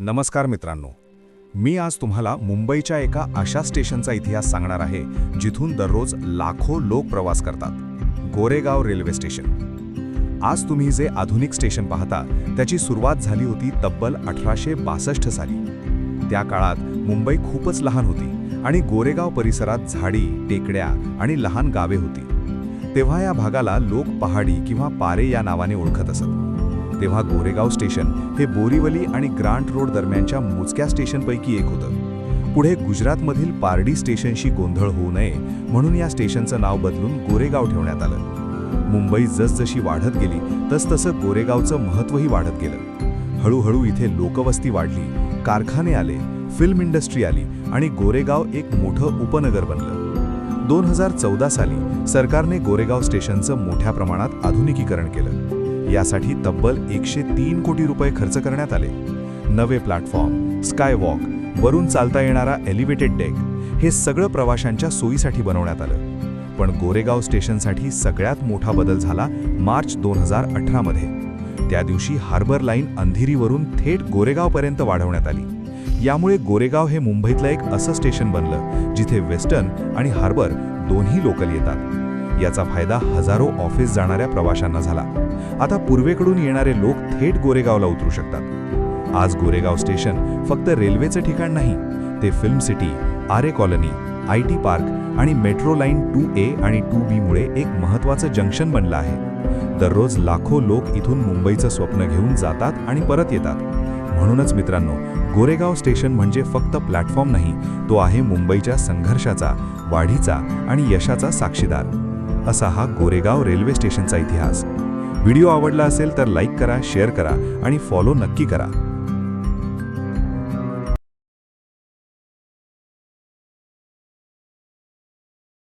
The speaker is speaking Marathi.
नमस्कार मित्रांनो, मी आज तुम्हाला मुंबईच्या एका अशा स्टेशनचा इतिहास सांगणार आहे जिथून दररोज लाखो लोक प्रवास करतात. Goregaon railway station. आज तुम्ही जे आधुनिक स्टेशन पाहता त्याची सुरुवात झाली होती तब्बल 1862 साली. त्या काळात मुंबई खूपच लहान होती आणि गोरेगाव परिसरात झाडी, टेकड्या आणि लहान गावे होती. तेव्हा या भागाला लोक पहाडी किंवा पारे या नावाने ओळखत असत. तेव्हा गोरेगाव स्टेशन हे बोरीवली आणि ग्रांट रोड दरम्यानच्या मोजक्या स्टेशनपैकी एक होतं. पुढे गुजरातमधील पारडी स्टेशनशी गोंधळ होऊ नये म्हणून या स्टेशनचं नाव बदलून गोरेगाव ठेवण्यात आलं. मुंबई जसजशी वाढत गेली तसतसं गोरेगावचं महत्त्वही वाढत गेलं. हळूहळू इथे लोकवस्ती वाढली, कारखाने आले, फिल्म इंडस्ट्री आली आणि गोरेगाव एक मोठं उपनगर बनलं. 2014 साली सरकारने गोरेगाव स्टेशनचं मोठ्या प्रमाणात आधुनिकीकरण केलं. यासाठी तब्बल 103 कोटी रुपये खर्च करण्यात आले. नवे प्लॅटफॉर्म, स्कायवॉक, वरून चालता येणारा एलिव्हेटेड डेक हे सगळं प्रवाशांच्या सोयीसाठी बनवण्यात आलं. पण गोरेगाव स्टेशनसाठी सगळ्यात मोठा बदल झाला मार्च 2018 मध्ये. त्या दिवशी हार्बर लाईन अंधेरीवरून थेट गोरेगावपर्यंत वाढवण्यात आली. यामुळे गोरेगाव हे मुंबईतलं एक असं स्टेशन बनलं जिथे वेस्टर्न आणि हार्बर दोन्ही लोकल येतात. याचा फायदा हजारो ऑफिस जाणाऱ्या प्रवाशांना झाला. आता पूर्वेकडून येणारे लोक थेट गोरेगावला उतरू शकतात. आज गोरेगाव स्टेशन फक्त रेल्वेचं ठिकाण नाही, ते film city, Aarey colony, IT park आणि मेट्रो लाईन 2A आणि 2B मुळे एक महत्त्वाचं जंक्शन बनलं आहे. दररोज लाखो लोक इथून मुंबईचं स्वप्न घेऊन जातात आणि परत येतात. म्हणूनच मित्रांनो, गोरेगाव स्टेशन म्हणजे फक्त प्लॅटफॉर्म नाही, तो आहे मुंबईच्या संघर्षाचा, वाढीचा आणि यशाचा साक्षीदार. असा हा गोरेगाव रेल्वे स्टेशनचा इतिहास. व्हिडिओ आवडला असेल तर लाईक करा, शेअर करा आणि फॉलो नक्की करा.